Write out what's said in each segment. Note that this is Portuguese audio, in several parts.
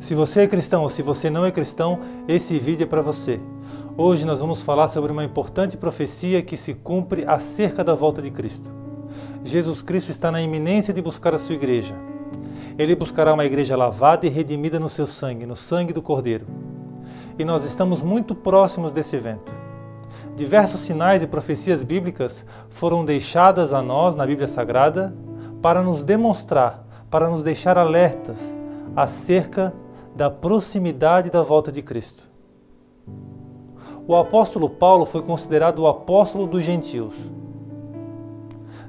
Se você é cristão ou se você não é cristão, esse vídeo é para você. Hoje nós vamos falar sobre uma importante profecia que se cumpre acerca da volta de Cristo. Jesus Cristo está na iminência de buscar a sua igreja. Ele buscará uma igreja lavada e redimida no seu sangue, no sangue do Cordeiro. E nós estamos muito próximos desse evento. Diversos sinais e profecias bíblicas foram deixadas a nós na Bíblia Sagrada para nos demonstrar, para nos deixar alertas acerca da proximidade da volta de Cristo. O apóstolo Paulo foi considerado o apóstolo dos gentios.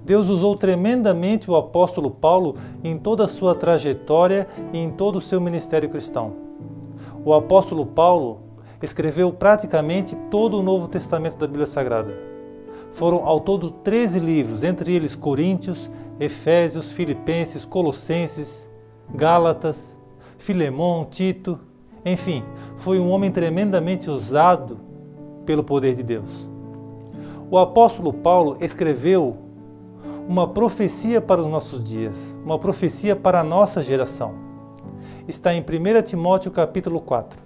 Deus usou tremendamente o apóstolo Paulo em toda a sua trajetória e em todo o seu ministério cristão. O apóstolo Paulo escreveu praticamente todo o Novo Testamento da Bíblia Sagrada. Foram ao todo 13 livros, entre eles Coríntios, Efésios, Filipenses, Colossenses, Gálatas, Filemão, Tito, enfim, foi um homem tremendamente usado pelo poder de Deus. O apóstolo Paulo escreveu uma profecia para os nossos dias, uma profecia para a nossa geração. Está em 1 Timóteo capítulo 4.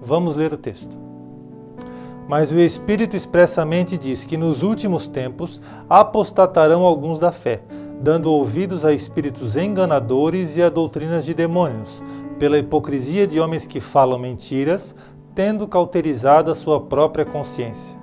Vamos ler o texto. Mas o Espírito expressamente diz que nos últimos tempos apostatarão alguns da fé, dando ouvidos a espíritos enganadores e a doutrinas de demônios, pela hipocrisia de homens que falam mentiras, tendo cauterizado a sua própria consciência.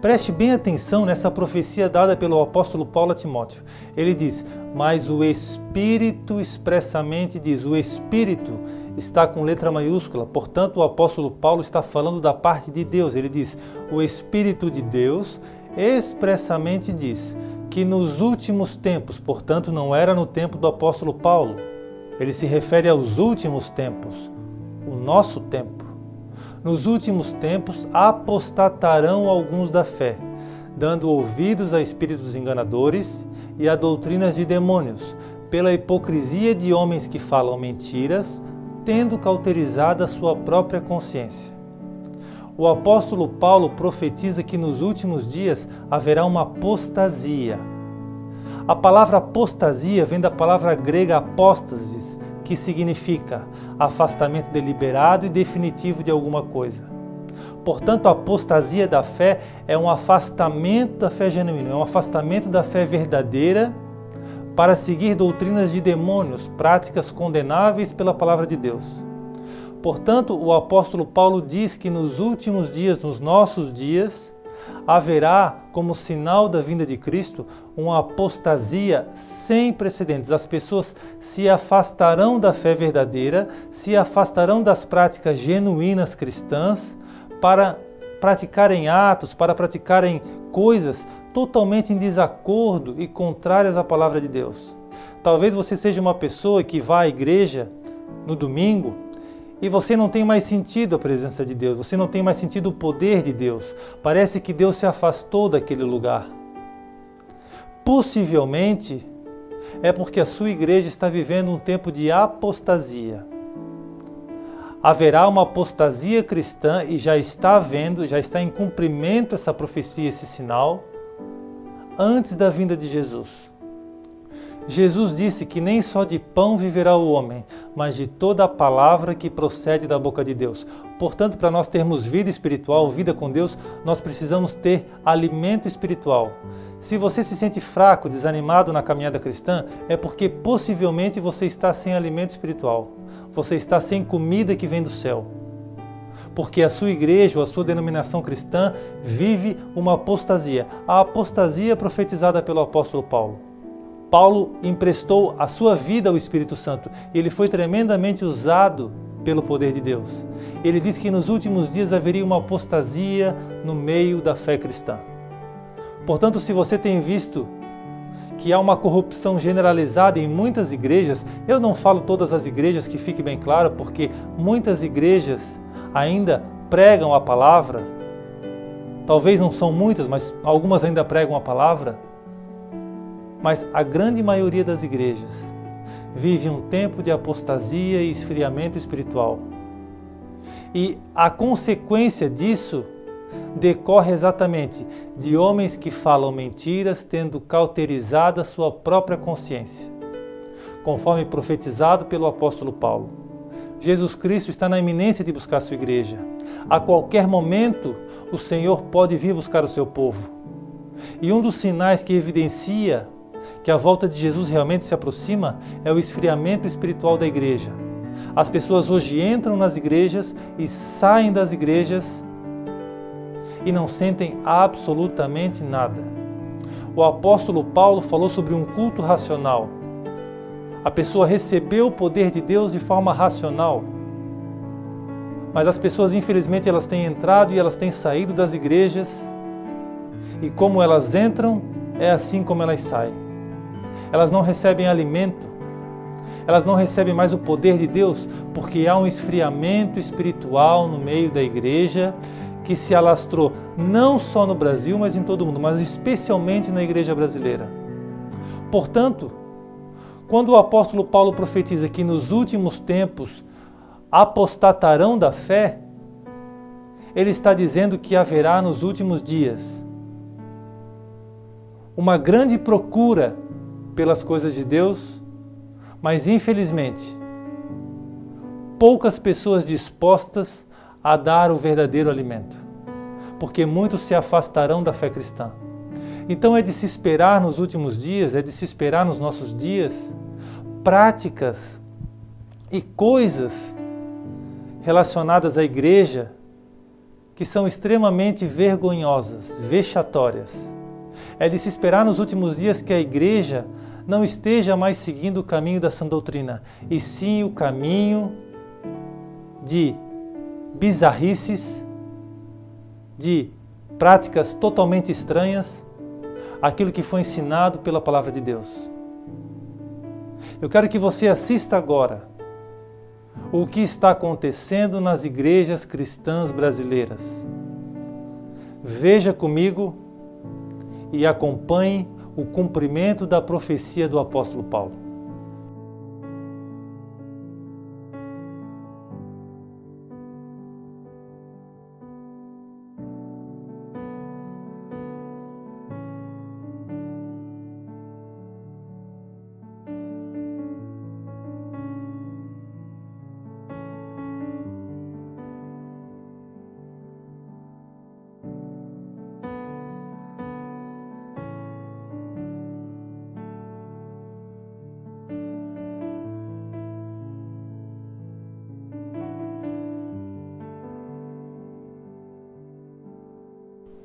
Preste bem atenção nessa profecia dada pelo apóstolo Paulo a Timóteo. Ele diz, mas o Espírito expressamente diz, o Espírito está com letra maiúscula, portanto o apóstolo Paulo está falando da parte de Deus. Ele diz, o Espírito de Deus expressamente diz que nos últimos tempos, portanto não era no tempo do apóstolo Paulo, ele se refere aos últimos tempos, o nosso tempo. Nos últimos tempos apostatarão alguns da fé, dando ouvidos a espíritos enganadores e a doutrinas de demônios, pela hipocrisia de homens que falam mentiras, tendo cauterizado a sua própria consciência. O apóstolo Paulo profetiza que nos últimos dias haverá uma apostasia. A palavra apostasia vem da palavra grega apóstasis, que significa afastamento deliberado e definitivo de alguma coisa. Portanto, a apostasia da fé é um afastamento da fé genuína, é um afastamento da fé verdadeira para seguir doutrinas de demônios, práticas condenáveis pela palavra de Deus. Portanto, o apóstolo Paulo diz que nos últimos dias, nos nossos dias, haverá, como sinal da vinda de Cristo, uma apostasia sem precedentes. As pessoas se afastarão da fé verdadeira, se afastarão das práticas genuínas cristãs para praticarem atos, para praticarem coisas totalmente em desacordo e contrárias à palavra de Deus. Talvez você seja uma pessoa que vai à igreja no domingo e você não tem mais sentido a presença de Deus, você não tem mais sentido o poder de Deus. Parece que Deus se afastou daquele lugar. Possivelmente é porque a sua igreja está vivendo um tempo de apostasia. Haverá uma apostasia cristã e já está havendo, já está em cumprimento essa profecia, esse sinal, antes da vinda de Jesus. Jesus disse que nem só de pão viverá o homem, mas de toda a palavra que procede da boca de Deus. Portanto, para nós termos vida espiritual, vida com Deus, nós precisamos ter alimento espiritual. Se você se sente fraco, desanimado na caminhada cristã, é porque possivelmente você está sem alimento espiritual. Você está sem comida que vem do céu. Porque a sua igreja ou a sua denominação cristã vive uma apostasia. A apostasia profetizada pelo apóstolo Paulo. Paulo emprestou a sua vida ao Espírito Santo. Ele foi tremendamente usado pelo poder de Deus. Ele diz que nos últimos dias haveria uma apostasia no meio da fé cristã. Portanto, se você tem visto que há uma corrupção generalizada em muitas igrejas, eu não falo todas as igrejas, que fique bem claro, porque muitas igrejas ainda pregam a palavra. Talvez não são muitas, mas algumas ainda pregam a palavra. Mas a grande maioria das igrejas vive um tempo de apostasia e esfriamento espiritual. E a consequência disso decorre exatamente de homens que falam mentiras, tendo cauterizado a sua própria consciência. Conforme profetizado pelo apóstolo Paulo. Jesus Cristo está na iminência de buscar a sua igreja. A qualquer momento, o Senhor pode vir buscar o seu povo. E um dos sinais que evidencia que a volta de Jesus realmente se aproxima é o esfriamento espiritual da igreja. As pessoas hoje entram nas igrejas e saem das igrejas e não sentem absolutamente nada. O apóstolo Paulo falou sobre um culto racional. A pessoa recebeu o poder de Deus de forma racional. Mas as pessoas, infelizmente, elas têm entrado e elas têm saído das igrejas. E como elas entram, é assim como elas saem. Elas não recebem alimento. Elas não recebem mais o poder de Deus, porque há um esfriamento espiritual no meio da igreja que se alastrou não só no Brasil, mas em todo o mundo, mas especialmente na igreja brasileira. Portanto, quando o apóstolo Paulo profetiza que nos últimos tempos apostatarão da fé, ele está dizendo que haverá nos últimos dias uma grande procura pelas coisas de Deus, mas infelizmente poucas pessoas dispostas a dar o verdadeiro alimento, porque muitos se afastarão da fé cristã. Então é de se esperar nos últimos dias, é de se esperar nos nossos dias, práticas e coisas relacionadas à igreja que são extremamente vergonhosas, vexatórias. É de se esperar nos últimos dias que a igreja não esteja mais seguindo o caminho da sã doutrina, e sim o caminho de bizarrices, de práticas totalmente estranhas, aquilo que foi ensinado pela palavra de Deus. Eu quero que você assista agora o que está acontecendo nas igrejas cristãs brasileiras. Veja comigo e acompanhe o cumprimento da profecia do apóstolo Paulo.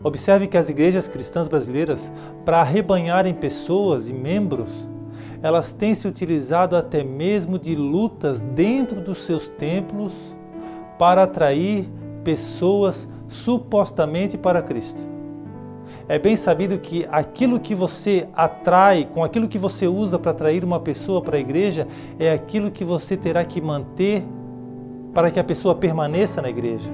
Observe que as igrejas cristãs brasileiras, para arrebanharem pessoas e membros, elas têm se utilizado até mesmo de lutas dentro dos seus templos para atrair pessoas supostamente para Cristo. É bem sabido que aquilo que você atrai, com aquilo que você usa para atrair uma pessoa para a igreja, é aquilo que você terá que manter para que a pessoa permaneça na igreja.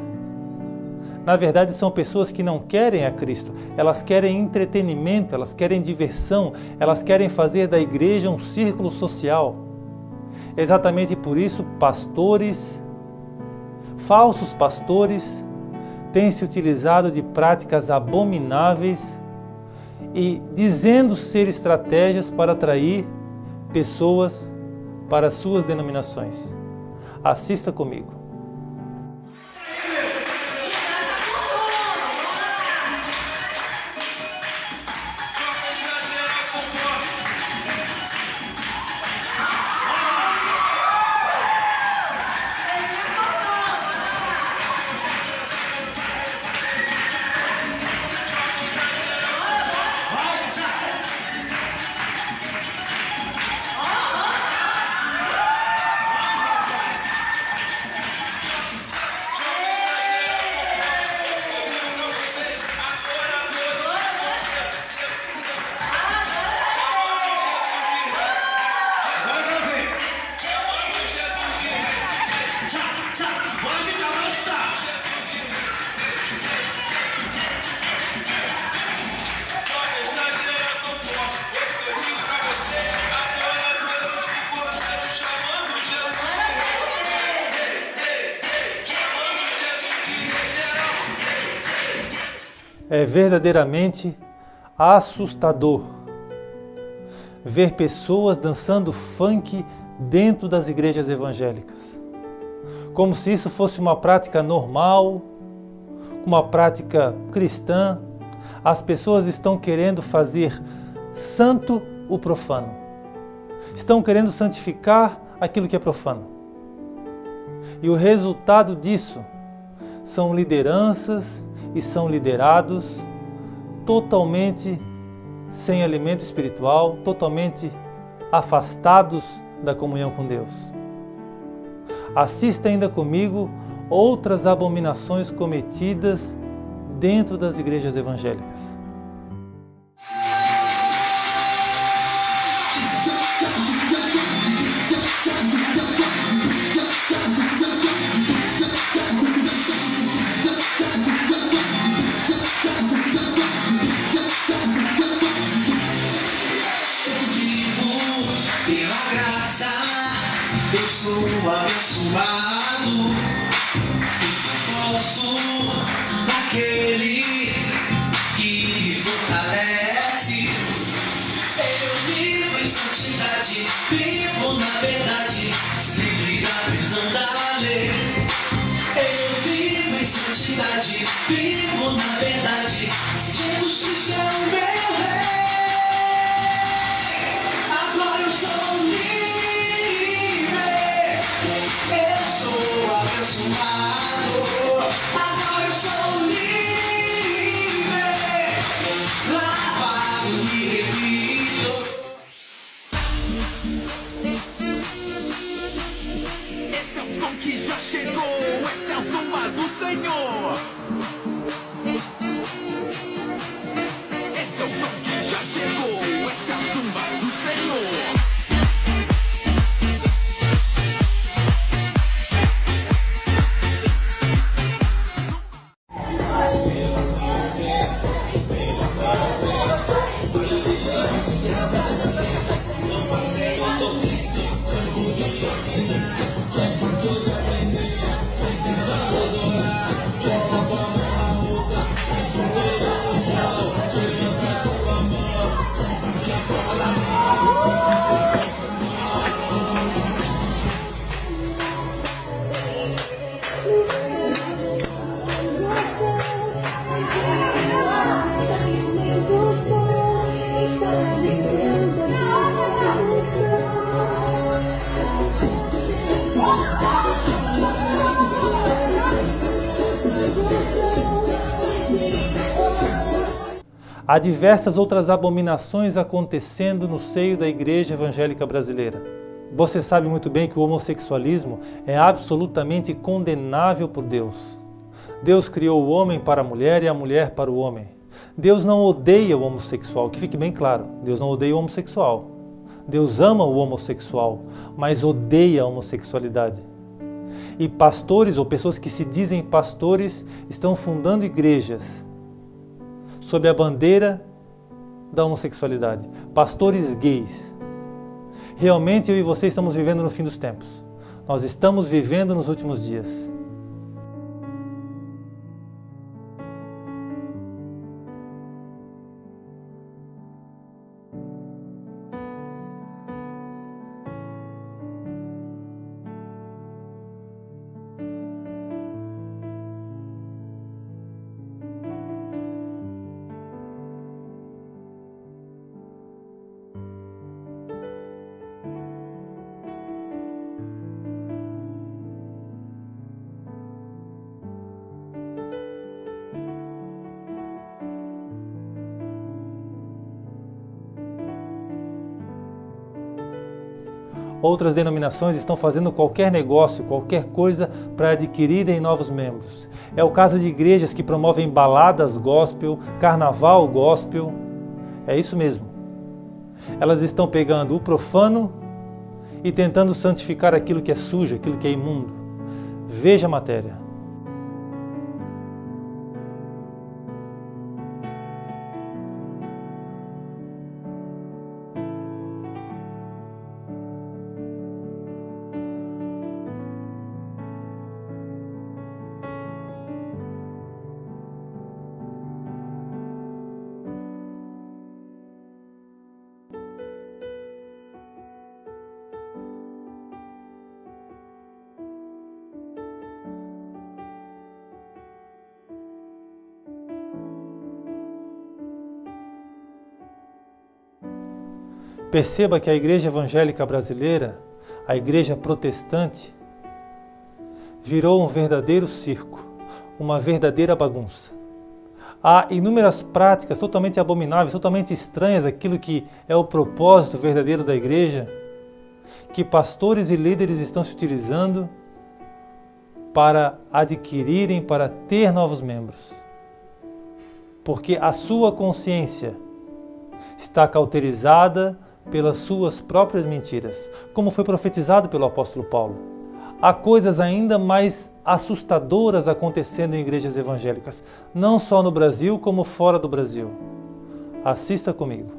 Na verdade, são pessoas que não querem a Cristo, elas querem entretenimento, elas querem diversão, elas querem fazer da igreja um círculo social. Exatamente por isso, pastores, falsos pastores, têm se utilizado de práticas abomináveis e dizendo ser estratégias para atrair pessoas para suas denominações. Assista comigo. É verdadeiramente assustador ver pessoas dançando funk dentro das igrejas evangélicas. como se isso fosse uma prática normal, uma prática cristã. As pessoas estão querendo fazer santo o profano. Estão querendo santificar aquilo que é profano. E o resultado disso são lideranças e são liderados totalmente sem alimento espiritual, totalmente afastados da comunhão com Deus. Assista ainda comigo outras abominações cometidas dentro das igrejas evangélicas. Eu sou abençoado, posso naquele que me fortalece. Eu vivo em santidade, vivo na verdade, livre da prisão da lei. Eu vivo em santidade, vivo na verdade, Jesus Cristo é o meu rei. Agora eu sou livre. Agora eu sou livre, lavado e remido. Esse é o som que já chegou, esse é o som do Senhor. Esse é o som que já chegou, esse é o som do Senhor. Há diversas outras abominações acontecendo no seio da igreja evangélica brasileira. Você sabe muito bem que o homossexualismo é absolutamente condenável por Deus. Deus criou o homem para a mulher e a mulher para o homem. Deus não odeia o homossexual, que fique bem claro, Deus não odeia o homossexual. Deus ama o homossexual, mas odeia a homossexualidade. E pastores ou pessoas que se dizem pastores estão fundando igrejas sob a bandeira da homossexualidade. Pastores gays. Realmente eu e você estamos vivendo no fim dos tempos. Nós estamos vivendo nos últimos dias. Outras denominações estão fazendo qualquer negócio, qualquer coisa para adquirirem novos membros. É o caso de igrejas que promovem baladas gospel, carnaval gospel. É isso mesmo. Elas estão pegando o profano e tentando santificar aquilo que é sujo, aquilo que é imundo. Veja a matéria. Perceba que a igreja evangélica brasileira, a igreja protestante, virou um verdadeiro circo, uma verdadeira bagunça. Há inúmeras práticas totalmente abomináveis, totalmente estranhas àquilo que é o propósito verdadeiro da igreja, que pastores e líderes estão se utilizando para adquirirem, para ter novos membros. Porque a sua consciência está cauterizada pelas suas próprias mentiras, como foi profetizado pelo apóstolo Paulo. Há coisas ainda mais assustadoras acontecendo em igrejas evangélicas, não só no Brasil, como fora do Brasil. Assista comigo.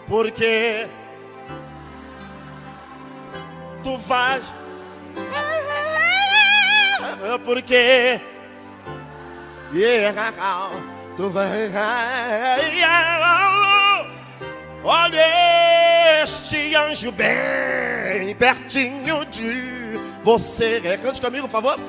Porque tu vais, porque tu vais, olha este anjo bem pertinho de você. Cante comigo, por favor.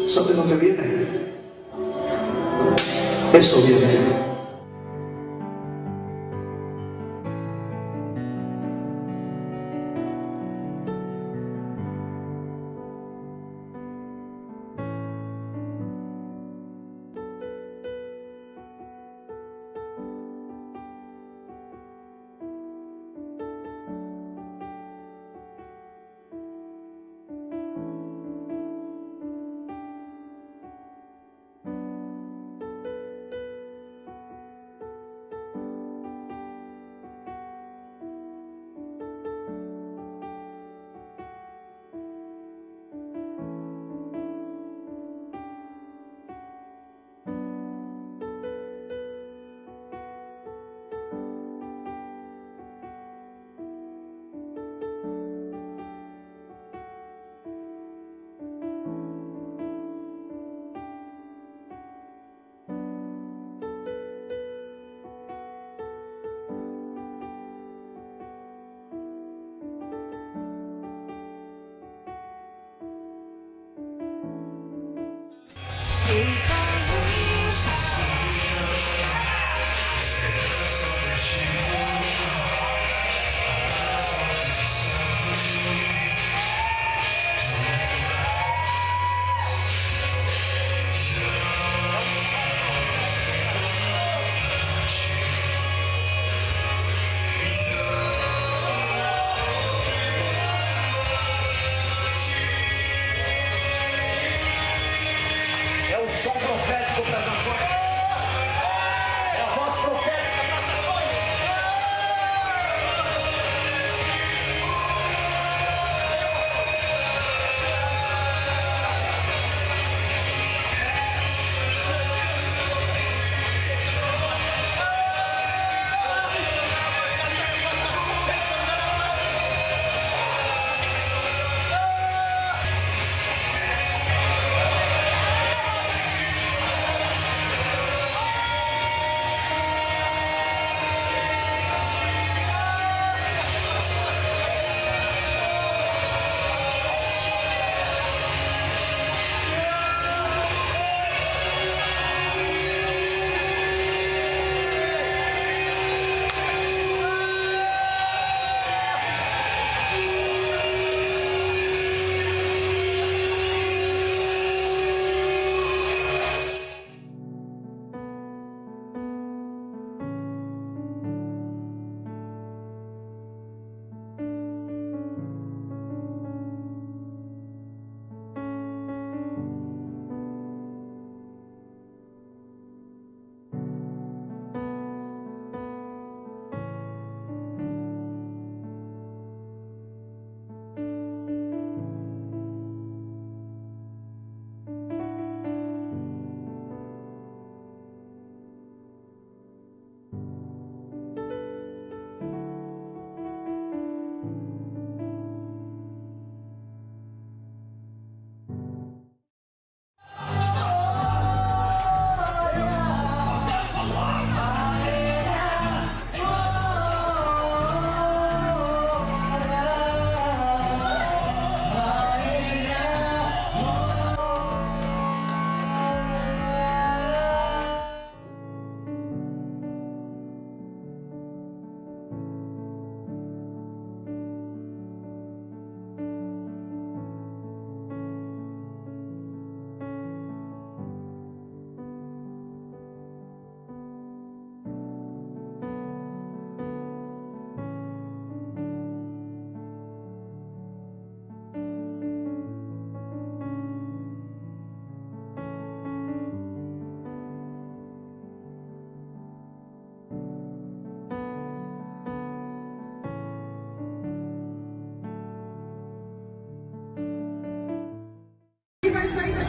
¿Sabe lo que viene? Eso viene.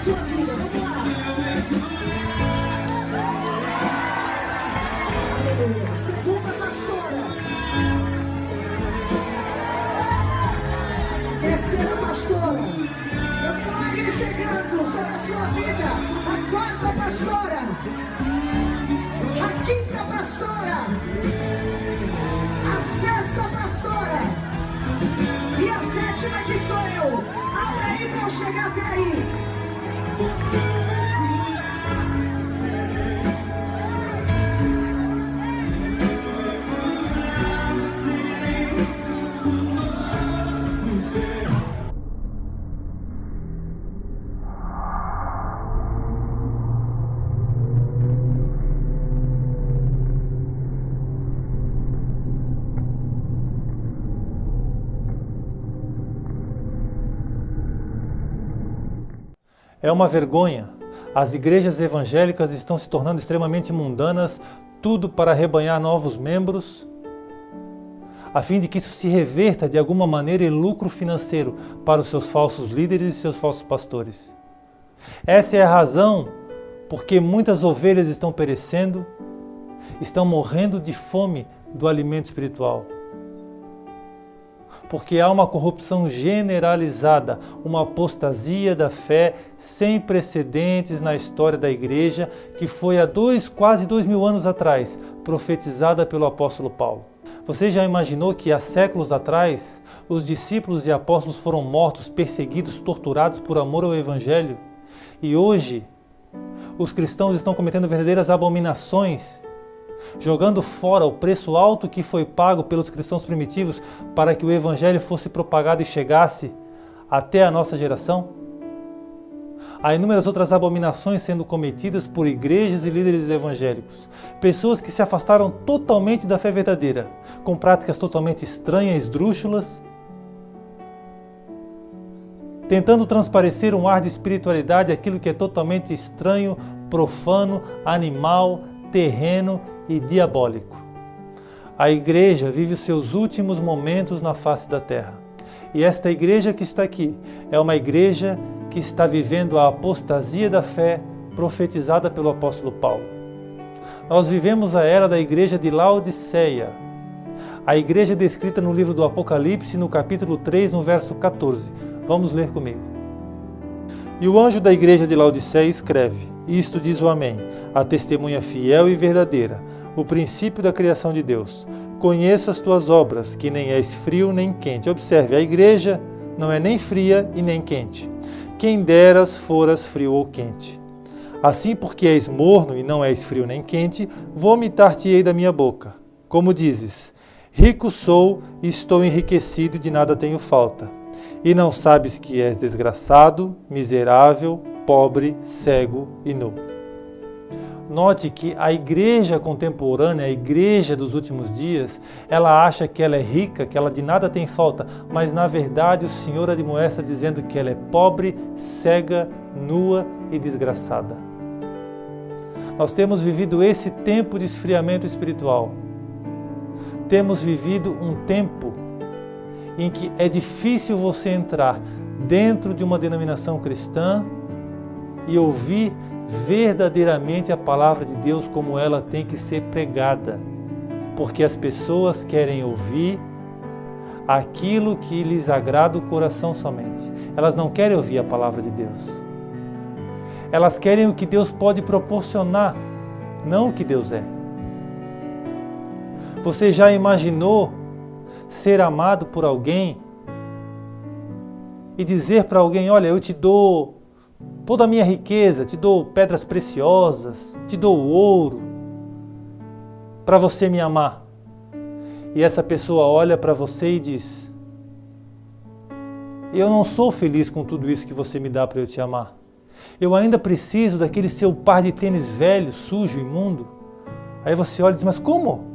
sua vida. Vamos lá. Aleluia. Segunda pastora. Terceira pastora. Eu milagre chegando sobre a sua vida. A quarta pastora. A quinta pastora. A sexta pastora. E a sétima que sou eu. Abre aí para eu chegar até aí. É uma vergonha. As igrejas evangélicas estão se tornando extremamente mundanas, tudo para arrebanhar novos membros, a fim de que isso se reverta de alguma maneira em lucro financeiro para os seus falsos líderes e seus falsos pastores. Essa é a razão porque muitas ovelhas estão perecendo, estão morrendo de fome do alimento espiritual. Porque há uma corrupção generalizada, uma apostasia da fé sem precedentes na história da igreja, que foi há quase 2000 anos atrás, profetizada pelo apóstolo Paulo. Você já imaginou que há séculos atrás, os discípulos e apóstolos foram mortos, perseguidos, torturados por amor ao evangelho? E hoje, os cristãos estão cometendo verdadeiras abominações, jogando fora o preço alto que foi pago pelos cristãos primitivos para que o evangelho fosse propagado e chegasse até a nossa geração? Há inúmeras outras abominações sendo cometidas por igrejas e líderes evangélicos, pessoas que se afastaram totalmente da fé verdadeira, com práticas totalmente estranhas, esdrúxulas, tentando transparecer um ar de espiritualidade, aquilo que é totalmente estranho, profano, animal, terreno e diabólico. A igreja vive os seus últimos momentos na face da terra. E esta igreja que está aqui é uma igreja que está vivendo a apostasia da fé profetizada pelo apóstolo Paulo. Nós vivemos a era da igreja de Laodiceia. A igreja descrita no livro do Apocalipse, no capítulo 3, no verso 14. Vamos ler comigo. E o anjo da igreja de Laodiceia escreve: Isto diz o Amém, a testemunha fiel e verdadeira, o princípio da criação de Deus. Conheço as tuas obras, que nem és frio nem quente. Observe, a igreja não é nem fria e nem quente. Quem deras foras frio ou quente. Assim, porque és morno e não és frio nem quente, vomitar-te-ei da minha boca. Como dizes, rico sou e estou enriquecido e de nada tenho falta. E não sabes que és desgraçado, miserável, pobre, cego e nu. Note que a igreja contemporânea, a igreja dos últimos dias, ela acha que ela é rica, que ela de nada tem falta, mas na verdade o Senhor admoesta dizendo que ela é pobre, cega, nua e desgraçada. Nós temos vivido esse tempo de esfriamento espiritual. Temos vivido um tempo em que é difícil você entrar dentro de uma denominação cristã e ouvir verdadeiramente a palavra de Deus como ela tem que ser pregada, porque as pessoas querem ouvir aquilo que lhes agrada o coração somente. Elas não querem ouvir a palavra de Deus. Elas querem o que Deus pode proporcionar, não o que Deus é. Você já imaginou ser amado por alguém e dizer para alguém: olha, eu te dou toda a minha riqueza, te dou pedras preciosas, te dou ouro, para você me amar. E essa pessoa olha para você e diz: eu não sou feliz com tudo isso que você me dá para eu te amar. Eu ainda preciso daquele seu par de tênis velho, sujo, imundo. Aí você olha e diz: mas como?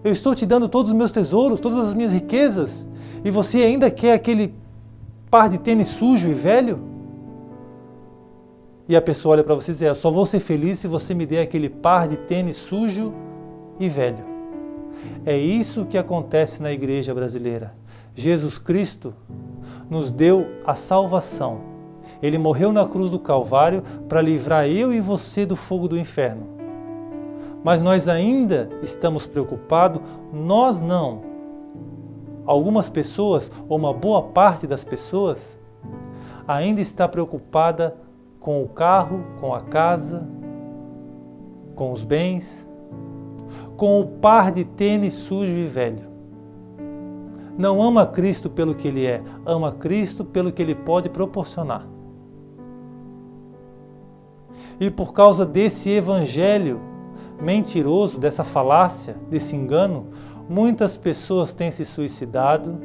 Eu estou te dando todos os meus tesouros, todas as minhas riquezas, e você ainda quer aquele par de tênis sujo e velho? E a pessoa olha para você e diz: eu só vou ser feliz se você me der aquele par de tênis sujo e velho. É isso que acontece na igreja brasileira. Jesus Cristo nos deu a salvação. Ele morreu na cruz do Calvário para livrar eu e você do fogo do inferno. Mas nós ainda estamos preocupados, nós não. Algumas pessoas, ou uma boa parte das pessoas, ainda está preocupada com o carro, com a casa, com os bens, com o par de tênis sujo e velho. Não ama Cristo pelo que Ele é, ama Cristo pelo que Ele pode proporcionar. E por causa desse evangelho mentiroso, dessa falácia, desse engano, muitas pessoas têm se suicidado,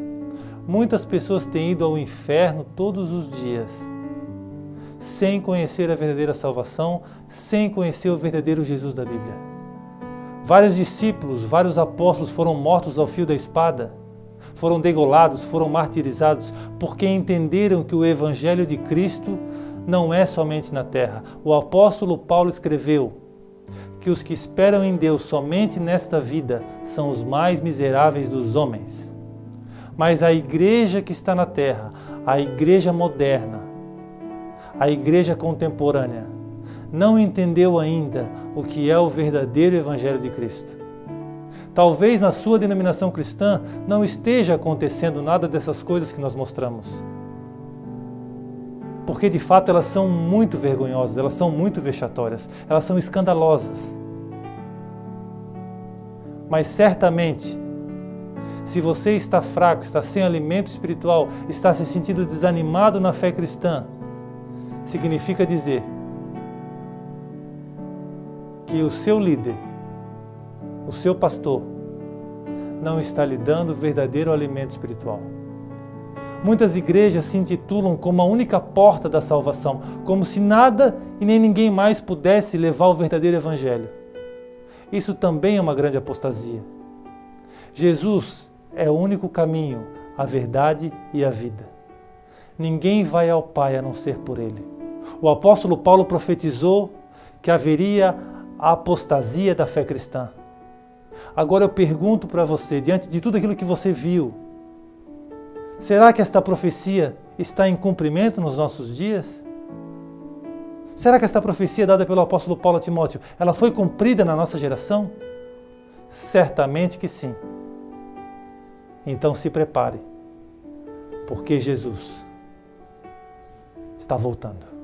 muitas pessoas têm ido ao inferno todos os dias, sem conhecer a verdadeira salvação, sem conhecer o verdadeiro Jesus da Bíblia. Vários discípulos, vários apóstolos foram mortos ao fio da espada, foram degolados, foram martirizados, porque entenderam que o evangelho de Cristo não é somente na terra. O apóstolo Paulo escreveu que os que esperam em Deus somente nesta vida são os mais miseráveis dos homens. Mas a igreja que está na terra, a igreja moderna, a igreja contemporânea, não entendeu ainda o que é o verdadeiro evangelho de Cristo. Talvez na sua denominação cristã não esteja acontecendo nada dessas coisas que nós mostramos. Porque de fato elas são muito vergonhosas, elas são muito vexatórias, elas são escandalosas. Mas certamente, se você está fraco, está sem alimento espiritual, está se sentindo desanimado na fé cristã, significa dizer que o seu líder, o seu pastor, não está lhe dando o verdadeiro alimento espiritual. Muitas igrejas se intitulam como a única porta da salvação, como se nada e nem ninguém mais pudesse levar o verdadeiro evangelho. Isso também é uma grande apostasia. Jesus é o único caminho, a verdade e a vida. Ninguém vai ao Pai a não ser por Ele. O apóstolo Paulo profetizou que haveria a apostasia da fé cristã. Agora eu pergunto para você, diante de tudo aquilo que você viu, será que esta profecia está em cumprimento nos nossos dias? Será que esta profecia dada pelo apóstolo Paulo a Timóteo, ela foi cumprida na nossa geração? Certamente que sim. Então se prepare, porque Jesus está voltando.